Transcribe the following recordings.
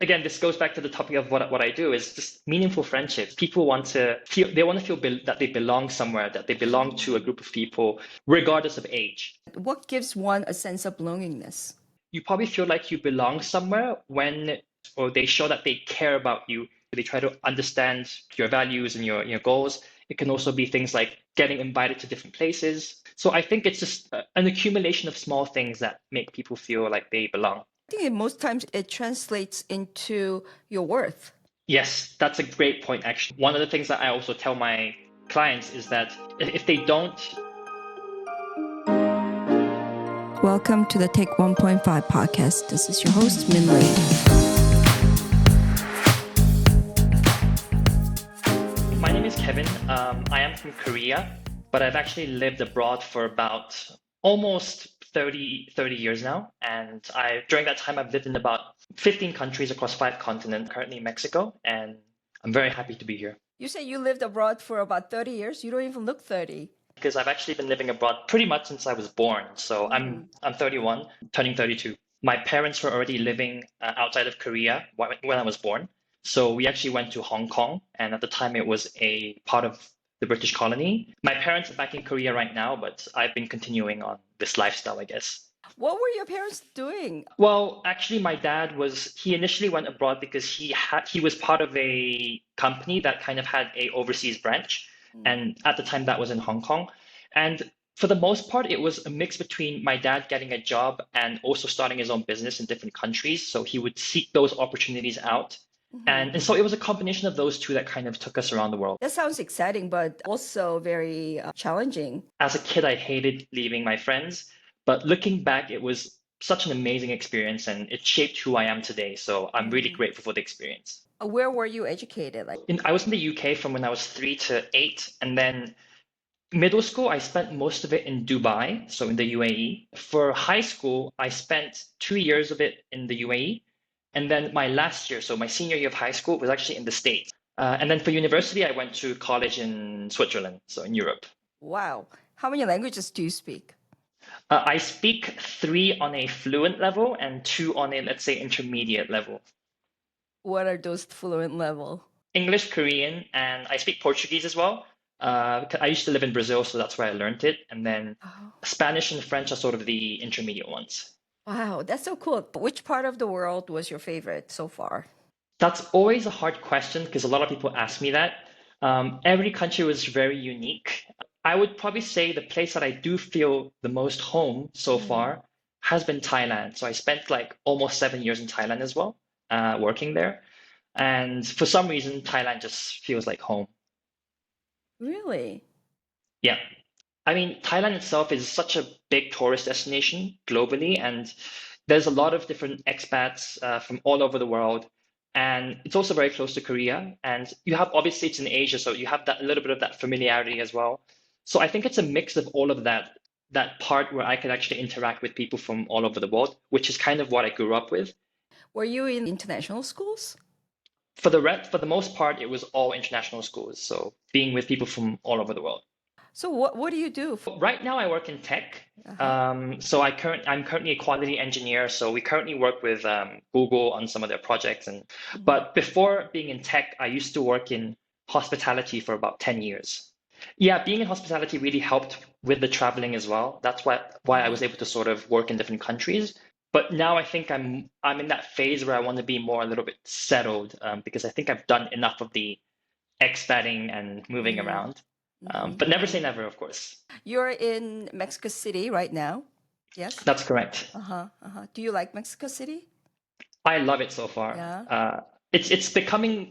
again, this goes back to the topic of what I do is just meaningful friendships. People want to feel they want to feel that they belong somewhere, that they belong to a group of people, regardless of age. What gives one a sense of belongingness? You probably feel like you belong somewhere when, or they show that they care about you. They try to understand your values and your goals. It can also be things like getting invited to different places. So I think it's just an accumulation of small things that make people feel like they belong. I think most times it translates into your worth. Yes, that's a great point, actually. One of the things that I also tell my clients is that if they don't, Welcome to the Take 1.5 podcast. This is your host, Min Lee. my name is Kevin. I am from Korea, but I've actually lived abroad for about almost 30 years now. And during that time, I've lived in about 15 countries across 5 continents, currently in Mexico, and I'm very happy to be here. You say you lived abroad for about 30 years. You don't even look 30. Because I've actually been living abroad pretty much since I was born. So I'm 31, turning 32. My parents were already living outside of Korea when I was born. So we actually went to Hong Kong, and at the time it was a part of the British colony. My parents are back in Korea right now, but I've been continuing on this lifestyle, I guess. What were your parents doing? Well, actually, my dad he initially went abroad because he was part of a company that kind of had a overseas branch. And at the time that was in Hong Kong. And for the most part, it was a mix between my dad getting a job and also starting his own business in different countries. So he would seek those opportunities out. And so it was a combination of those two that kind of took us around the world. That sounds exciting, but also very challenging. As a kid, I hated leaving my friends. But looking back, it was such an amazing experience and it shaped who I am today. So I'm really grateful for the experience. Where were you educated? I was in the UK from when I was 3 to 8, and then middle school, I spent most of it in Dubai, so in the UAE. For high school, I spent 2 years of it in the UAE. And then my last year, so my senior year of high school, was actually in the States. And then for university, I went to college in Switzerland, so in Europe. Wow. How many languages do you speak? I speak 3 on a fluent level and 2 on a, let's say, intermediate level. What are those fluent level? English, Korean, and I speak Portuguese as well. I used to live in Brazil, so that's where I learned it. And then Spanish and French are sort of the intermediate ones. Wow, that's so cool. Which part of the world was your favorite so far? That's always a hard question because a lot of people ask me that. Every country was very unique. I would probably say the place that I do feel the most home so far has been Thailand. So I spent like almost 7 years in Thailand as well, working there. And for some reason, Thailand just feels like home. Really? Yeah. I mean, Thailand itself is such a big tourist destination globally, and there's a lot of different expats from all over the world. And it's also very close to Korea. And you have, obviously, it's in Asia, so you have that a little bit of that familiarity as well. So I think it's a mix of all of that part where I could actually interact with people from all over the world, which is kind of what I grew up with. Were you in international schools? For the most part, it was all international schools. So being with people from all over the world. So what do you do? Right now, I work in tech. So I'm currently a quality engineer. So we currently work with Google on some of their projects. But before being in tech, I used to work in hospitality for about 10 years. Yeah, being in hospitality really helped with the traveling as well. That's why I was able to sort of work in different countries. But now I think I'm in that phase where I want to be more a little bit settled because I think I've done enough of the expating and moving around. But never say never, of course. You're in Mexico City right now. Yes? That's correct. Do you like Mexico City? I love it so far. Yeah. It's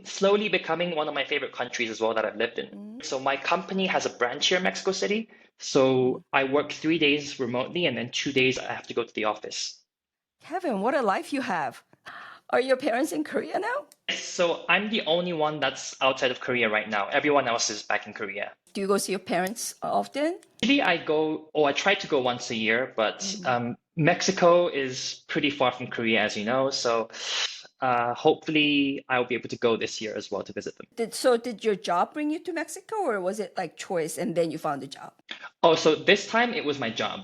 slowly becoming one of my favorite countries as well that I've lived in. So my company has a branch here in Mexico City. So I work 3 days remotely and then 2 days I have to go to the office. Kevin, what a life you have. Are your parents in Korea now? So I'm the only one that's outside of Korea right now. Everyone else is back in Korea. Do you go see your parents often? Usually I try to go once a year, but Mexico is pretty far from Korea, as you know. So hopefully I'll be able to go this year as well to visit them. Did your job bring you to Mexico, or was it like choice and then you found a job? Oh, so this time it was my job.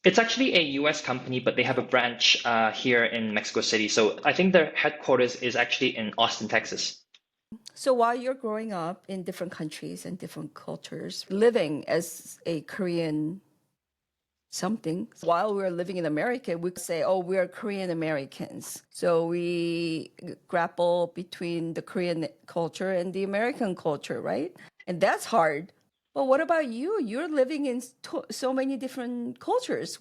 It's actually a US company, but they have a branch here in Mexico City. So I think their headquarters is actually in Austin, Texas. So while you're growing up in different countries and different cultures, living as a Korean something, while we're living in America, we could say, oh, we're Korean Americans. So we grapple between the Korean culture and the American culture, right? And that's hard. But what about you? You're living in so many different cultures.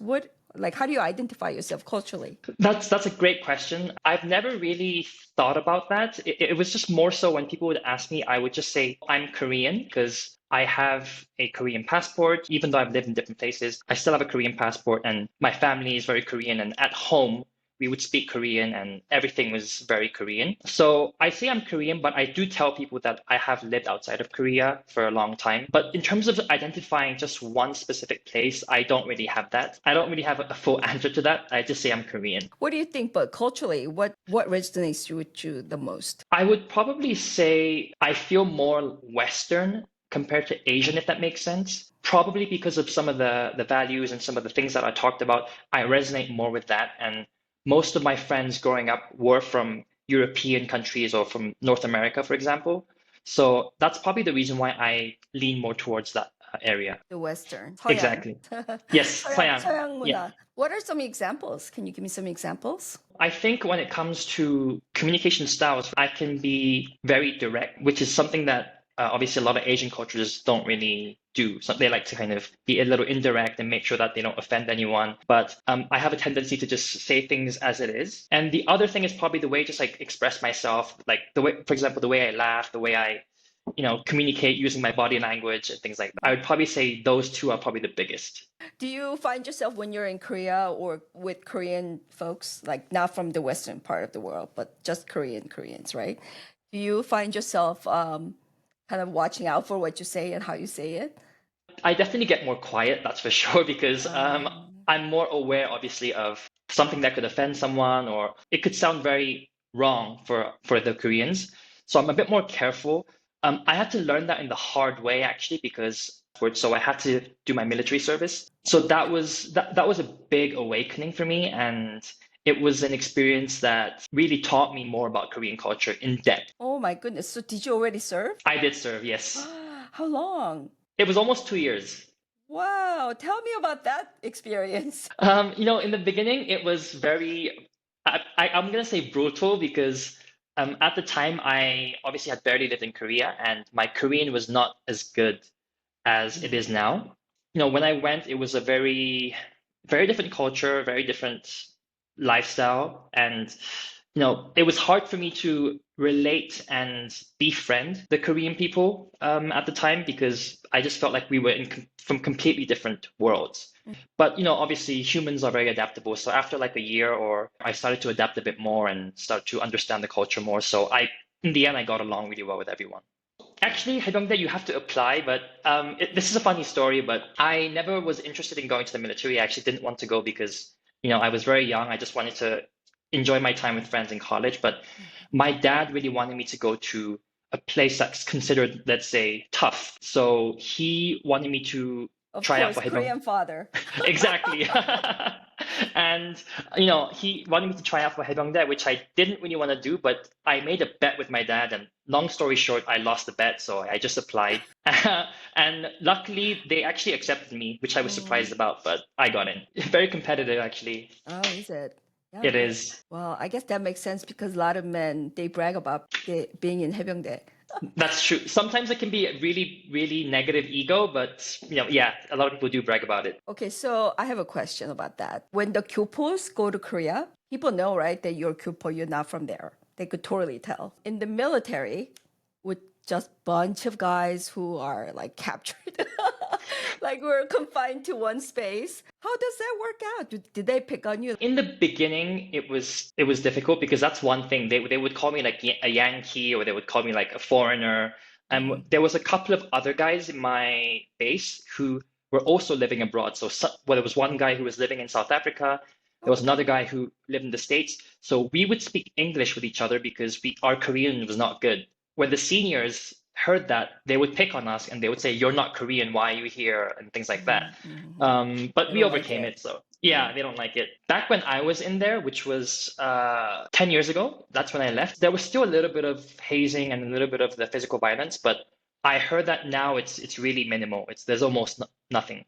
Like, how do you identify yourself culturally? That's a great question. I've never really thought about that. It was just more so when people would ask me, I would just say I'm Korean because I have a Korean passport. Even though I've lived in different places, I still have a Korean passport, and my family is very Korean. And at home, we would speak Korean, and everything was very Korean. So I say I'm Korean, but I do tell people that I have lived outside of Korea for a long time. But in terms of identifying just one specific place, I don't really have that. I don't really have a full answer to that. I just say I'm Korean. What do you think, but culturally, what resonates with you the most? I would probably say I feel more Western compared to Asian, if that makes sense. Probably because of some of the values and some of the things that I talked about, I resonate more with that. And most of my friends growing up were from European countries or from North America, for example. So that's probably the reason why I lean more towards that area. The Western, 서양. Exactly. Yes, 서양. 서양 Yeah. 문화. What are some examples? Can you give me some examples? I think when it comes to communication styles, I can be very direct, which is something that obviously a lot of Asian cultures don't really do. So they like to kind of be a little indirect and make sure that they don't offend anyone. But I have a tendency to just say things as it is. And the other thing is probably the way I just like express myself, like the way, for example, the way I laugh, the way I communicate using my body language and things like that. I would probably say those two are probably the biggest. Do you find yourself when you're in Korea or with Korean folks, like not from the Western part of the world, but just Koreans, right? Do you find yourself kind of watching out for what you say and how you say it? I definitely get more quiet, that's for sure, because I'm more aware, obviously, of something that could offend someone or it could sound very wrong for the Koreans. So I'm a bit more careful. I had to learn that in the hard way, actually, because so I had to do my military service. So that was a big awakening for me, and it was an experience that really taught me more about Korean culture in depth. Oh my goodness. So did you already serve? I did serve, yes. How long? It was almost 2 years. Wow. Tell me about that experience. In the beginning, it was I'm gonna say brutal because at the time I obviously had barely lived in Korea and my Korean was not as good as it is now. When I went, it was a very, very different culture, very different lifestyle, and it was hard for me to relate and befriend the Korean people at the time because I just felt like we were from completely different worlds. But obviously humans are very adaptable. So after like a year, or I started to adapt a bit more and start to understand the culture more. So in the end, I got along really well with everyone. Actually, Haebyongdae, you have to apply, but this is a funny story, but I never was interested in going to the military. I actually didn't want to go because, I was very young. I just wanted to enjoy my time with friends in college. But my dad really wanted me to go to a place that's considered, let's say, tough. So he wanted me to Of try out course, for Haebyong. Korean father. Exactly. And he wanted me to try out for Haebyongdae, which I didn't really want to do, but I made a bet with my dad, and long story short, I lost the bet, so I just applied. And luckily, they actually accepted me, which I was surprised about, but I got in. Very competitive, actually. Oh, is it? Yeah. It is. Well, I guess that makes sense because a lot of men, they brag about being in 해병대. That's true. Sometimes it can be a really, really negative ego, but yeah, a lot of people do brag about it. Okay, so I have a question about that. When the Kyupos go to Korea, people know, right, that you're Kyupo, you're not from there. They could totally tell. In the military, with just bunch of guys who are like captured, like we're confined to one space. How does that work out? Did they pick on you? In the beginning, it was difficult because that's one thing. They would call me like a Yankee, or they would call me like a foreigner. There was a couple of other guys in my base who were also living abroad. Well, there was one guy who was living in South Africa. There was another guy who lived in the States. So we would speak English with each other because our Korean was not good. When the seniors heard that, they would pick on us and they would say, "You're not Korean. Why are you here?" and things like that. But They we don't like overcame it. it. So Yeah. yeah, they don't like it. Back when I was in there, which was 10 years ago, that's when I left. There was still a little bit of hazing and a little bit of the physical violence, but I heard that now it's really minimal. There's almost nothing.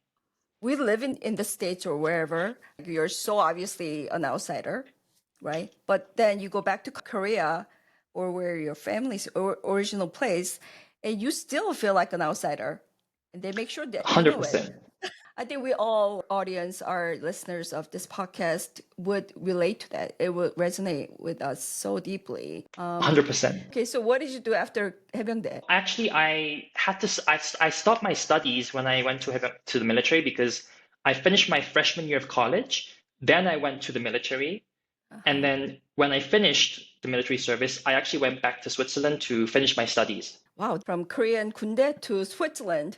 We live in the States or wherever, you're so obviously an outsider, right? But then you go back to Korea or where your family's original place, and you still feel like an outsider. And they make sure that you know it. 100%. I think we all, audience, our listeners of this podcast, would relate to that. It would resonate with us so deeply. 100%. Okay, so what did you do after 해병대? Actually, I had to. I stopped my studies when I went to the military because I finished my freshman year of college. Then I went to the military, and then when I finished the military service, I actually went back to Switzerland to finish my studies. Wow, from Korean 군대 to Switzerland.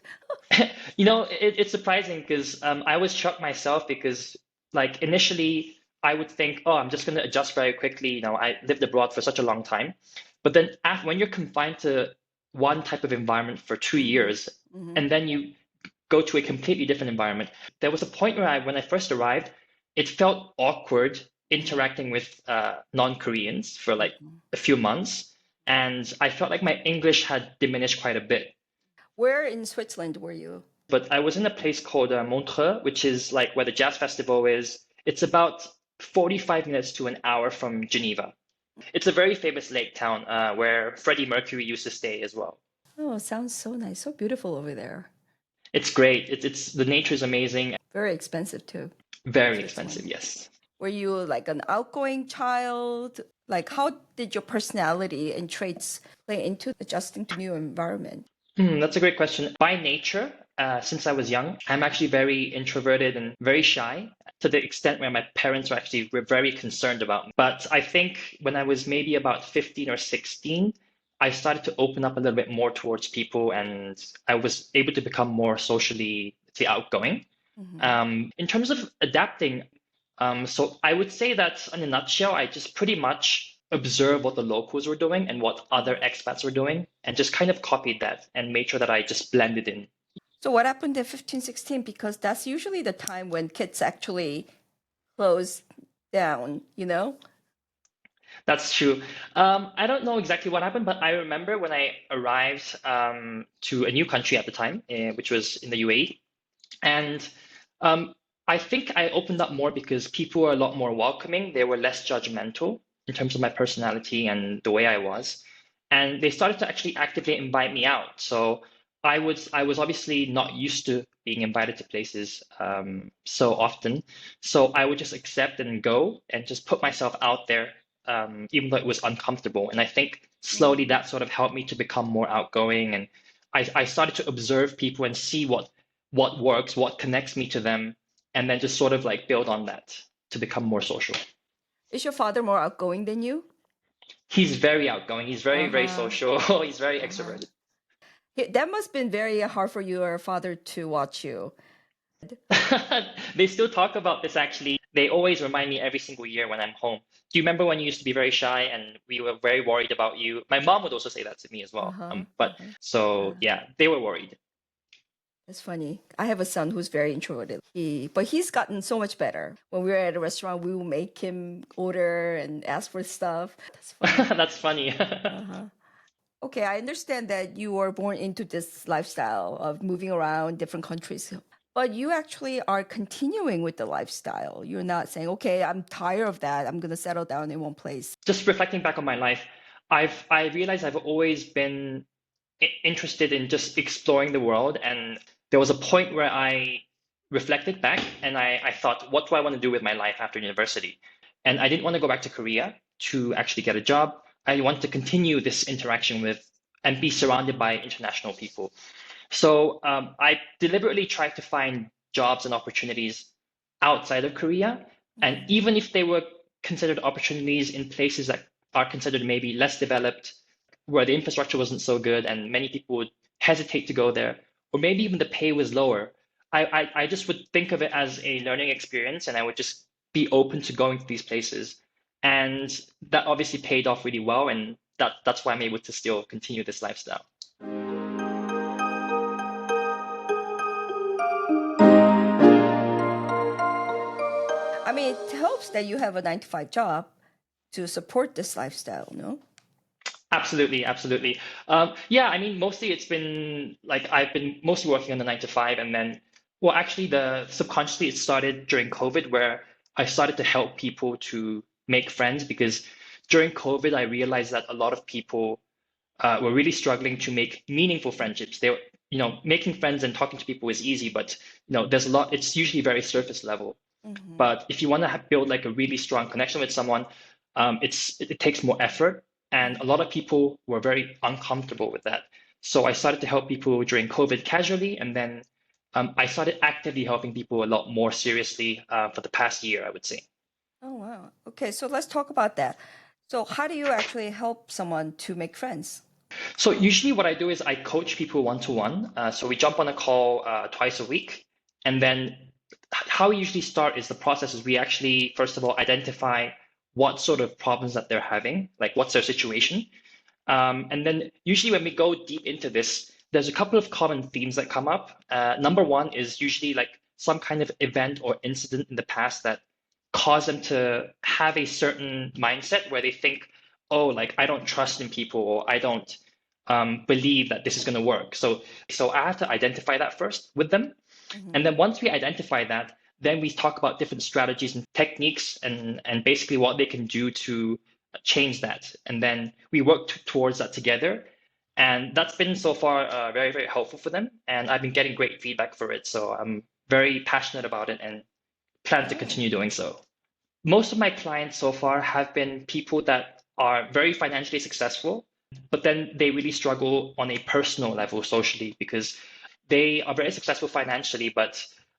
It's surprising because I was shocked myself because, like, initially I would think, oh, I'm just going to adjust very quickly. I lived abroad for such a long time. But then when you're confined to one type of environment for 2 years, and then you go to a completely different environment, there was a point where when I first arrived, it felt awkward interacting with non-Koreans for like a few months. And I felt like my English had diminished quite a bit. Where in Switzerland were you? But I was in a place called Montreux, which is like where the jazz festival is. It's about 45 minutes to an hour from Geneva. It's a very famous lake town where Freddie Mercury used to stay as well. Oh, sounds so nice. So beautiful over there. It's great. It's the nature is amazing. Very expensive too. Very expensive, yes. Were you like an outgoing child? Like, how did your personality and traits play into adjusting to new environment? That's a great question. By nature, since I was young, I'm actually very introverted and very shy to the extent where my parents were very concerned about me. But I think when I was maybe about 15 or 16, I started to open up a little bit more towards people and I was able to become more socially, let's say, outgoing. In terms of adapting, so I would say that in a nutshell, I just pretty much observed what the locals were doing and what other expats were doing and just kind of copied that and made sure that I just blended in. So what happened at 15, 16? Because that's usually the time when kids actually close down, you know? That's true. I don't know exactly what happened, but I remember when I arrived to a new country at the time, which was in the UAE, and I think I opened up more because people were a lot more welcoming. They were less judgmental in terms of my personality and the way I was. And they started to actually actively invite me out. So I was obviously not used to being invited to places so often. So I would just accept and go and just put myself out there, even though it was uncomfortable. And I think slowly that sort of helped me to become more outgoing. And I started to observe people and see what works, what connects me to them, and then just sort of like build on that to become more social. Is your father more outgoing than you? He's very outgoing. He's very social. He's very extroverted. That must have been very hard for your father to watch you. They still talk about this actually. They always remind me every single year when I'm home. Do you remember when you used to be very shy and we were very worried about you? My mom would also say that to me as well. Yeah, they were worried. It's funny. I have a son who's very introverted. But he's gotten so much better. When we were at a restaurant, we will make him order and ask for stuff. That's funny. That's funny. Okay, I understand that you were born into this lifestyle of moving around different countries. But you actually are continuing with the lifestyle. You're not saying, okay, I'm tired of that. I'm going to settle down in one place. Just reflecting back on my life, I realized I've always been interested in just exploring the world. And there was a point where I reflected back and I thought, what do I want to do with my life after university? And I didn't want to go back to Korea to actually get a job. I want to continue this interaction with and be surrounded by international people. So I deliberately tried to find jobs and opportunities outside of Korea. And even if they were considered opportunities in places that are considered maybe less developed, where the infrastructure wasn't so good and many people would hesitate to go there, or maybe even the pay was lower, I just would think of it as a learning experience and I would just be open to going to these places. And that obviously paid off really well. And that's why I'm able to still continue this lifestyle. mean, it helps that you have a 9 to 5 job to support this lifestyle, no? Absolutely, absolutely. Yeah, I mean, mostly it's been like I've been mostly working on the 9 to 5, and then, well, actually, the subconsciously it started during COVID, where I started to help people to make friends because during COVID, I realized that a lot of people were really struggling to make meaningful friendships. They were, making friends and talking to people is easy, but there's a lot. It's usually very surface level. Mm-hmm. But if you want to build like a really strong connection with someone, it takes more effort, and a lot of people were very uncomfortable with that. So I started to help people during COVID casually, and then I started actively helping people a lot more seriously for the past year, I would say. Oh, wow. Okay, so let's talk about that. So, how do you actually help someone to make friends? So usually what I do is I coach people one to one. So we jump on a call twice a week, and then how we usually start is the process is we actually first of all identify what sort of problems that they're having, like what's their situation. And then usually when we go deep into this, there's a couple of common themes that come up. Number one is usually like some kind of event or incident in the past that caused them to have a certain mindset where they think, oh, like I don't trust in people, or I don't believe that this is going to work. So I have to identify that first with them. And Mm-hmm. then once we identify that, then we talk about different strategies and techniques and basically what they can do to change that. And then we work towards that together. And that's been so far very, very helpful for them. And I've been getting great feedback for it. So I'm very passionate about it and plan to Oh. continue doing so. Most of my clients so far have been people that are very financially successful, but then they really struggle on a personal level socially because they are very successful financially, but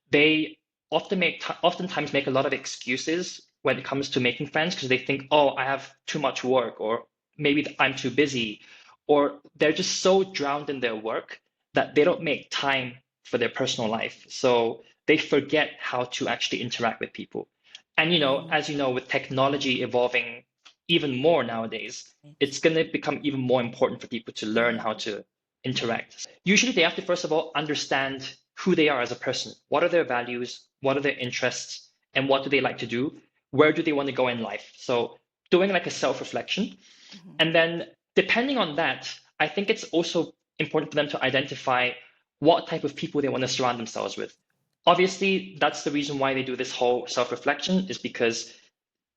they oftentimes make a lot of excuses when it comes to making friends because they think, oh, I have too much work, or maybe I'm too busy, or they're just so drowned in their work that they don't make time for their personal life. So they forget how to actually interact with people. And Mm. as you know, with technology evolving even more nowadays, Right. it's going to become even more important for people to learn Mm. how to interact. Usually, they have to first of all understand who they are as a person. What are their values? What are their interests? And what do they like to do? Where do they want to go in life? So, doing like a self-reflection. Mhm. And then, depending on that, I think it's also important for them to identify what type of people they want to surround themselves with. Obviously, that's the reason why they do this whole self-reflection is because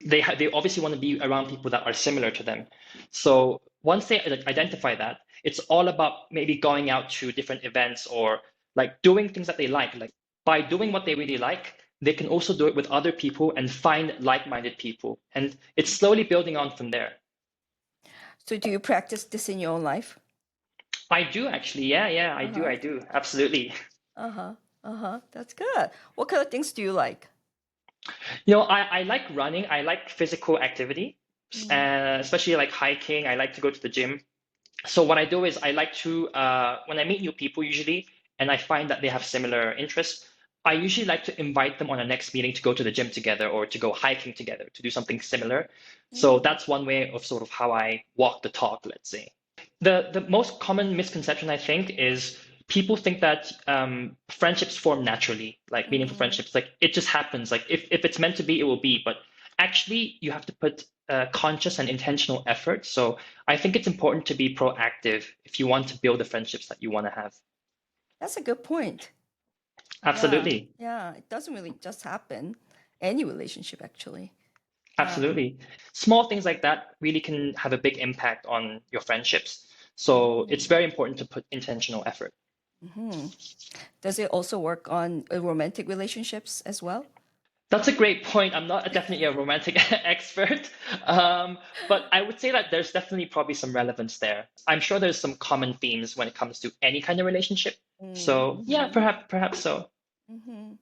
they obviously want to be around people that are similar to them. So once they identify that, it's all about maybe going out to different events or like doing things that they like. Like by doing what they really like, they can also do it with other people and find like-minded people. And it's slowly building on from there. So, do you practice this in your own life? I do actually. Yeah, yeah, I do. Uh-huh. I do. Absolutely. Uh-huh. Uh-huh. That's good. What kind of things do you like? I like running. I like physical activity, Mm. especially like hiking. I like to go to the gym. So what I do is I like to when I meet new people usually, and I find that they have similar interests, I usually like to invite them on a next meeting to go to the gym together or to go hiking together to do something similar. So Mm. that's one way of sort of how I walk the talk, let's say. The most common misconception I think is people think that friendships form naturally, like meaningful Mm. friendships, like it just happens. Like if it's meant to be, it will be. But actually, you have to put conscious and intentional effort. So I think it's important to be proactive if you want to build the friendships that you want to have. That's a good point. Yeah. Absolutely. Yeah. It doesn't really just happen. Any relationship, actually. Yeah. Absolutely. Small things like that really can have a big impact on your friendships. So it's Mm. very important to put intentional effort. Hmm. Does it also work on romantic relationships as well? That's a great point. I'm not definitely a romantic expert, but I would say that there's definitely probably some relevance there. I'm sure there's some common themes when it comes to any kind of relationship. So yeah, Mm-hmm. perhaps so. Mm-hmm.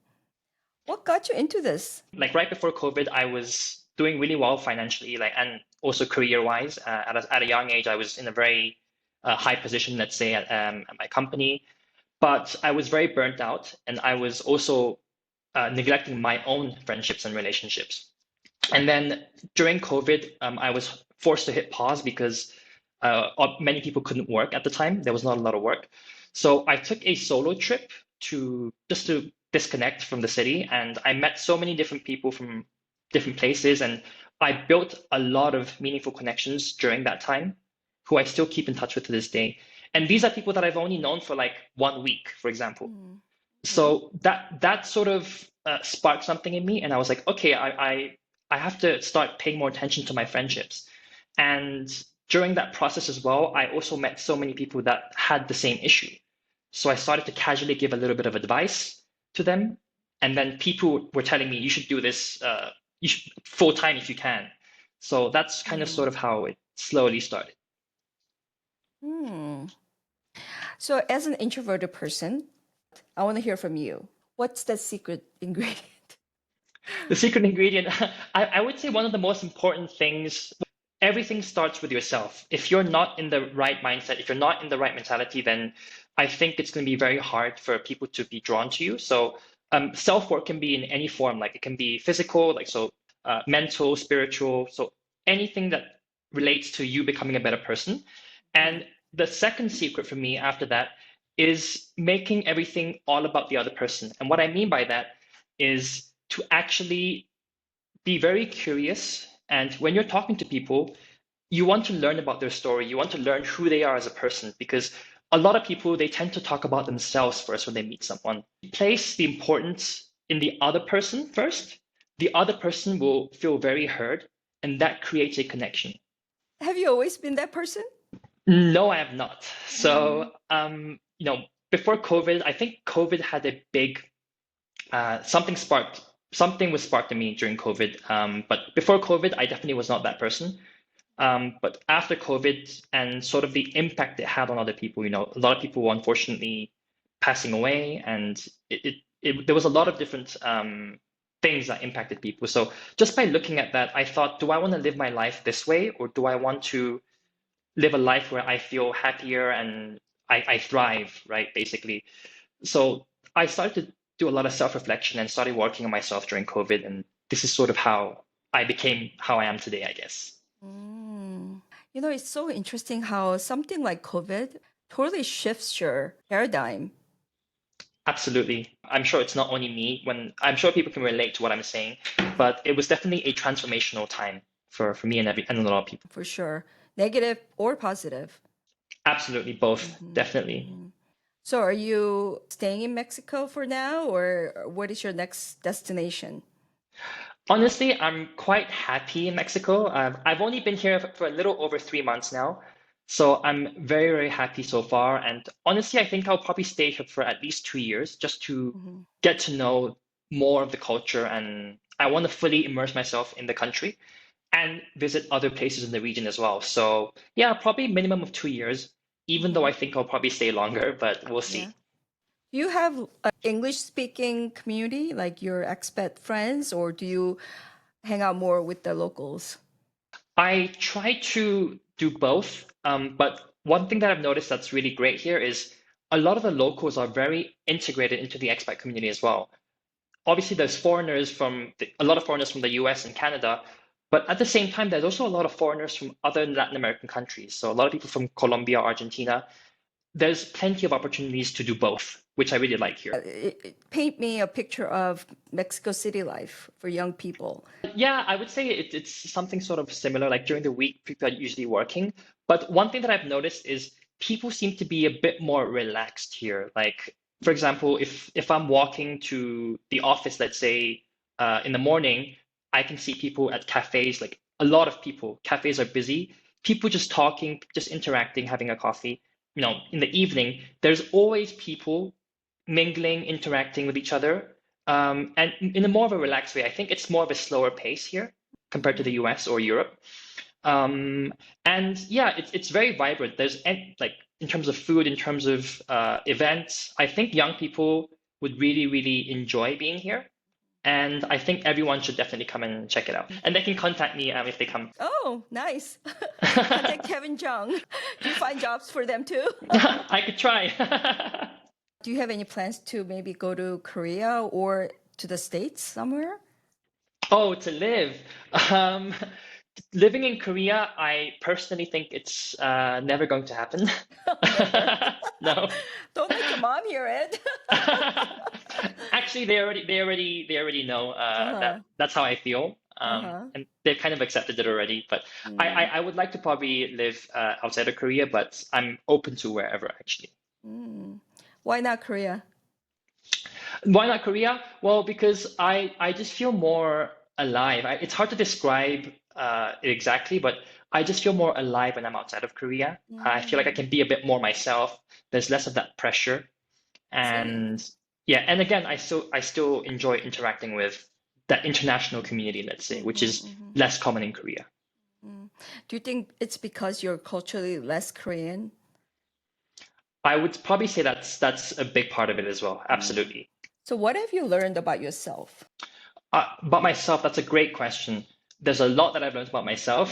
What got you into this? Like right before COVID, I was doing really well financially, like and also career-wise. At a young age, I was in a very high position, let's say, at my company. But I was very burnt out, and I was also neglecting my own friendships and relationships. And then during COVID, I was forced to hit pause because many people couldn't work at the time. There was not a lot of work. So I took a solo trip to just to disconnect from the city. And I met so many different people from different places. And I built a lot of meaningful connections during that time who I still keep in touch with to this day. And these are people that I've only known for like 1 week, for example. Mm-hmm. So that sort of sparked something in me, and I was like, okay, I have to start paying more attention to my friendships. And during that process as well, I also met so many people that had the same issue. So I started to casually give a little bit of advice to them, and then people were telling me you should do this, you should full time if you can. So that's kind of Mm-hmm. sort of how it slowly started. Hmm. So, as an introverted person, I want to hear from you. What's the secret ingredient? The secret ingredient, I would say one of the most important things, everything starts with yourself. If you're not in the right mindset, if you're not in the right mentality, then I think it's going to be very hard for people to be drawn to you. So self-work can be in any form, like it can be physical, like so mental, spiritual, so anything that relates to you becoming a better person. Mm. And the second secret for me after that is making everything all about the other person. And what I mean by that is to actually be very curious. And when you're talking to people, you want to learn about their story. You want to learn who they are as a person because a lot of people, they tend to talk about themselves first when they meet someone. Place the importance in the other person first. The other person will feel very heard, and that creates a connection. Have you always been that person? No, I have not. Mm. So, before COVID, I think COVID had a big something was sparked in me during COVID. But before COVID, I definitely was not that person. But after COVID and sort of the impact it had on other people, a lot of people were unfortunately passing away, and there was a lot of different things that impacted people. So just by looking at that, I thought, do I want to live my life this way, or do I want to live a life where I feel happier and I thrive, right? Basically. So I started to do a lot of self-reflection and started working on myself during COVID, and this is sort of how I became how I am today, I guess. Mm. It's so interesting how something like COVID totally shifts your paradigm. Absolutely. I'm sure it's not only me when I'm sure people can relate to what I'm saying, but it was definitely a transformational time for me and a lot of people. For sure, negative or positive. Absolutely both, Hmm. definitely. Hmm. So, are you staying in Mexico for now, or what is your next destination? Honestly, I'm quite happy in Mexico. I've only been here for a little over 3 months now. So I'm very, very happy so far. And honestly, I think I'll probably stay here for at least 2 years just to Hmm. get to know more of the culture. And I want to fully immerse myself in the country and visit other places in the region as well. So yeah, probably minimum of 2 years, even though Hmm. I think I'll probably stay longer, but we'll Yeah. see. Do you have an English speaking community, like your expat friends, or do you hang out more with the locals? I try to do both, but one thing that I've noticed that's really great here is a lot of the locals are very integrated into the expat community as well. Obviously, there's a lot of foreigners from the US and Canada, but at the same time, there's also a lot of foreigners from other Latin American countries. So a lot of people from Colombia, Argentina. There's plenty of opportunities to do both, which I really like here. Paint me a picture of Mexico City life for young people. Yeah, I would say it's something sort of similar. Like during the week, people are usually working. But one thing that I've noticed is people seem to be a bit more relaxed here. Like, for example, if I'm walking to the office, let's say in the morning, I can see people at cafes, like a lot of people. Cafes are busy. People just talking, just interacting, having a coffee. In the evening, there's always people mingling, interacting with each other and in a more of a relaxed way. I think it's more of a slower pace here compared to Mhm. the US or Europe. Um, and yeah, it's very vibrant. Like in terms of food, in terms of events, I think young people would really, really enjoy being here. And I think everyone should definitely come and check it out. And they can contact me if they come. Oh, nice. Contact Kevin Jung. Do you find jobs for them too? I could try. Do you have any plans to maybe go to Korea or to the States somewhere? Oh, to live. Um, Living in Korea, I personally think it's never going to happen. Never. No. Don't let your mom hear it. Actually, they already know Uh-huh. that's how I feel. Uh-huh. and they've kind of accepted it already. But Mm. I would like to probably live outside of Korea, but I'm open to wherever actually. Mm. Why not Korea? Why not Korea? Well, because I just feel more alive. It's hard to describe it exactly, but I just feel more alive when I'm outside of Korea. I feel like I Mm. can be a bit more myself. There's less of that pressure, Same. and yeah, and again, I still enjoy interacting with that international community, let's say, which Mm-hmm, is mm-hmm. less common in Korea. Mm. Do you think it's because you're culturally less Korean? I would probably say that's a big part of it as well. Mm. Absolutely. So what have you learned about yourself? About myself, that's a great question. There's a lot that I've learned about myself,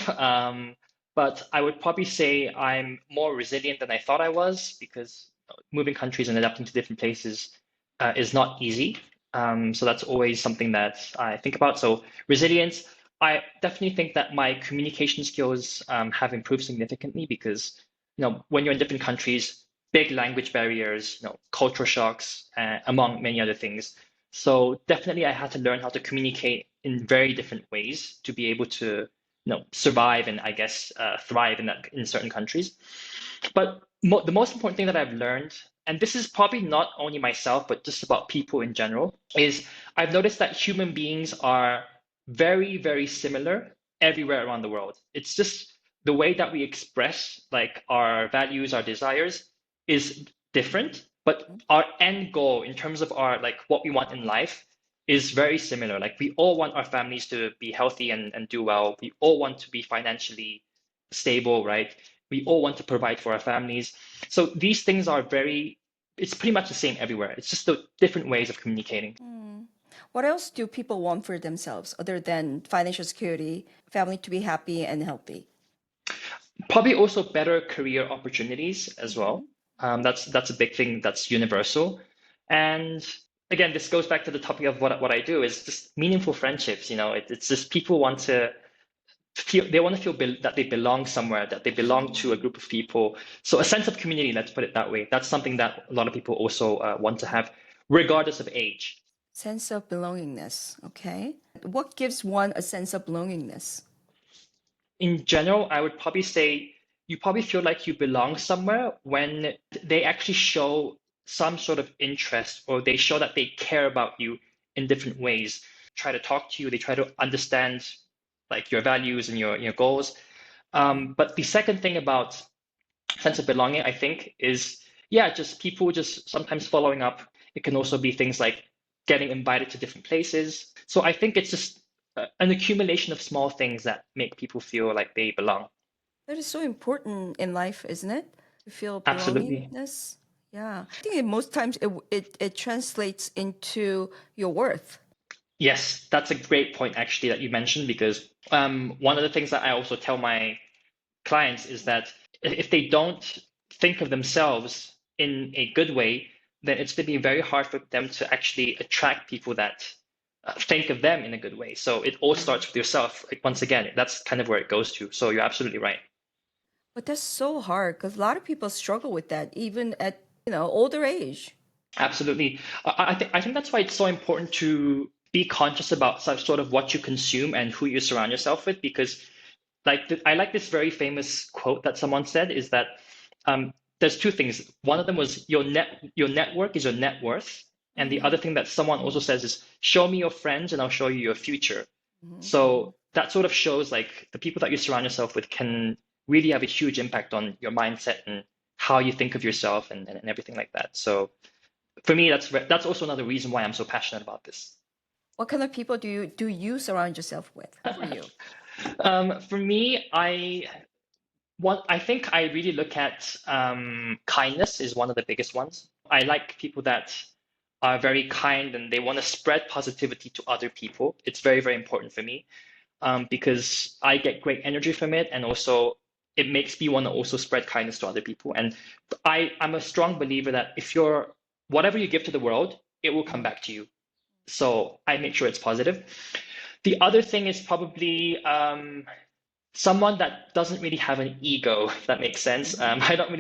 but I would probably say I'm more resilient than I thought I was because moving countries and adapting to different places is not easy. So that's always something that I think about. So resilience, I definitely think that my communication skills have improved significantly because when you're in different countries, big language barriers, cultural shocks, among many other things. So definitely I had to learn how to communicate in very different ways to be able to, survive and I guess thrive in certain countries. But the most important thing that I've learned, and this is probably not only myself, but just about people in general, is I've noticed that human beings are very, very similar everywhere around the world. It's just the way that we express like our values, our desires is different, but our end goal in terms of our like what we want in life is very similar. Like we all want our families to be healthy and do well. We all want to be financially stable, right? We all want to provide for our families. So these things are it's pretty much the same everywhere. It's just the different ways of communicating. Mm. What else do people want for themselves other than financial security, family to be happy and healthy? Probably also better career opportunities as Mm-hmm. well. That's a big thing that's universal. And again, this goes back to the topic of what I do is just meaningful friendships. It's just people want to feel that they belong somewhere, that they belong to a Mm. group of people. So a sense of community, let's put it that way. That's something that a lot of people also want to have, regardless of age. Sense of belongingness. Okay. What gives one a sense of belongingness? In general, I would probably say you probably feel like you belong somewhere when they actually show some sort of interest or they show that they care about you in different ways. Try to talk to you, they try to understand like your values and your goals. But the second thing about sense of belonging, I think, is yeah, just people just sometimes following up. It can also be things like getting invited to different places. So I think it's just an accumulation of small things that make people feel like they belong. That is so important in life, isn't it? To feel Absolutely. belongingness. Yeah. I think most times it translates into your worth. Yes, that's a great point actually that you mentioned because one of the things that I also tell my clients is that if they don't think of themselves in a good way, then it's going to be very hard for them to actually attract people that think of them in a good way. So it all Mm. starts with yourself. Like, once again, that's kind of where it goes to. So you're absolutely right. But that's so hard because a lot of people struggle with that, even at, older age. Absolutely. I think that's why it's so important to be conscious about such sort of what you consume and who you surround yourself with, because I like this very famous quote that someone said is that there's two things. One of them was your network is your net worth, and the Mm-hmm. other thing that someone also says is show me your friends and I'll show you your future. Mm-hmm. So that sort of shows like the people that you surround yourself with can really have a huge impact on your mindset and how you think of yourself and everything like that. So for me, that's also another reason why I'm so passionate about this. What kind of people do you surround yourself with? For you? For me, I think I really look at kindness is one of the biggest ones. I like people that are very kind and they want to spread positivity to other people. It's very, very important for me because I get great energy from it, and also it makes me want to also spread kindness to other people. And I'm a strong believer that if you're whatever you give to the world, it will come back to you. So I make sure it's positive. The other thing is probably someone that doesn't really have an ego, if that makes sense. Mhm. I don't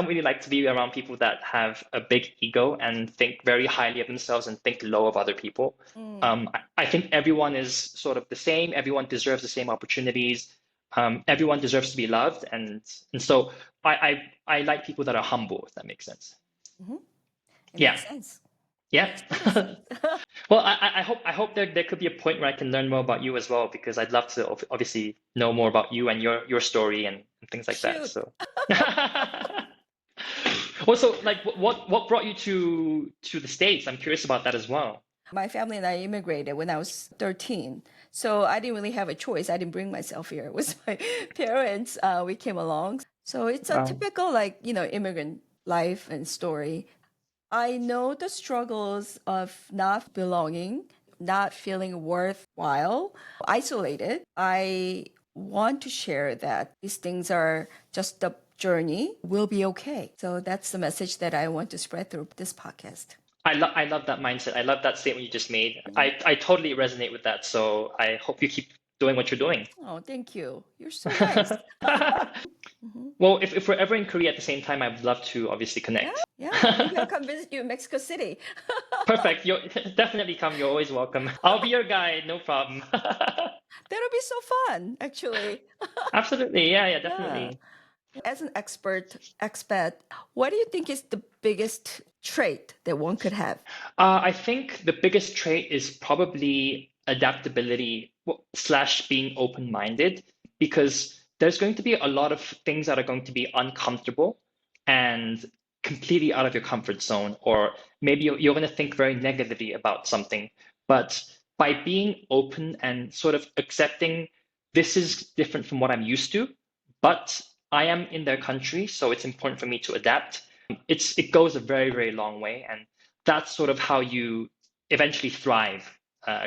really like to be around people that have a big ego and think very highly of themselves and think low of other people. Mm. I think everyone is sort of the same. Everyone deserves the same opportunities. Everyone deserves to be loved, and so I like people that are humble, if that makes sense. Mhm. It Yeah, makes sense. It yeah. makes total sense. Well, I hope there could be a point where I can learn more about you as well, because I'd love to obviously know more about you and your story and things like that. Shoot. So, well, so like, what brought you to the States? I'm curious about that as well. My family and I immigrated when I was 13. So I didn't really have a choice. I didn't bring myself here. It was my parents. We came along. So it's a Wow. typical, like, immigrant life and story. I know the struggles of not belonging, not feeling worthwhile, isolated. I want to share that these things are just a journey. We'll be okay. So that's the message that I want to spread through this podcast. I love that mindset. I love that statement you just made. Mhm. I totally resonate with that. So I hope you keep doing what you're doing. Oh, thank you. You're so nice. Mhm. Well, if we're ever in Korea at the same time, I'd love to obviously Yeah, connect. yeah. Maybe I'll come visit you in Mexico City. Perfect. You definitely come. You're always welcome. I'll be your guide. No problem. That'll be so fun, actually. Absolutely. Yeah, yeah, Yeah. definitely. As an expat, what do you think is the biggest trait that one could have? I think the biggest trait is probably adaptability slash being open-minded, because there's going to be a lot of things that are going to be uncomfortable and completely out of your comfort zone, or maybe you're going to think very negatively about something. But by being open and sort of accepting this is different from what I'm used to, but I am in their country, so it's important for me to adapt. It goes a very, very long way. And that's sort of how you eventually thrive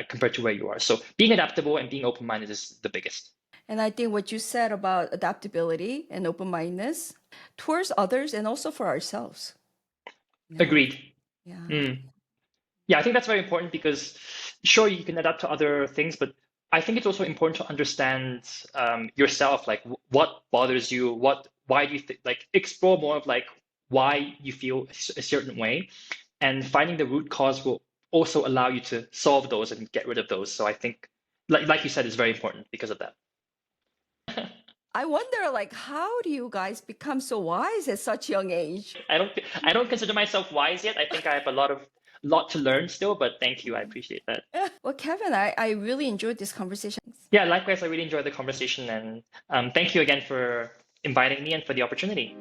compared to where you are. So being adaptable and being open-minded is the biggest. And I think what you said about adaptability and open-mindedness towards others and also for ourselves. Yeah, Agreed. yeah. Mm. Yeah, I think that's very important, because sure, you can adapt to other things, but I think it's also important to understand yourself, like what bothers you, why do you think, like explore more of like why you feel a certain way, and finding the root cause will also allow you to solve those and get rid of those. So I think, like you said, is very important because of that. I wonder, like, how do you guys become so wise at such young age? I don't consider myself wise yet. I think I have lot to learn still, but thank you. I appreciate that. Well, Kevin, I really enjoyed this conversation. Yeah, likewise, I really enjoyed the conversation, and thank you again for inviting me and for the opportunity.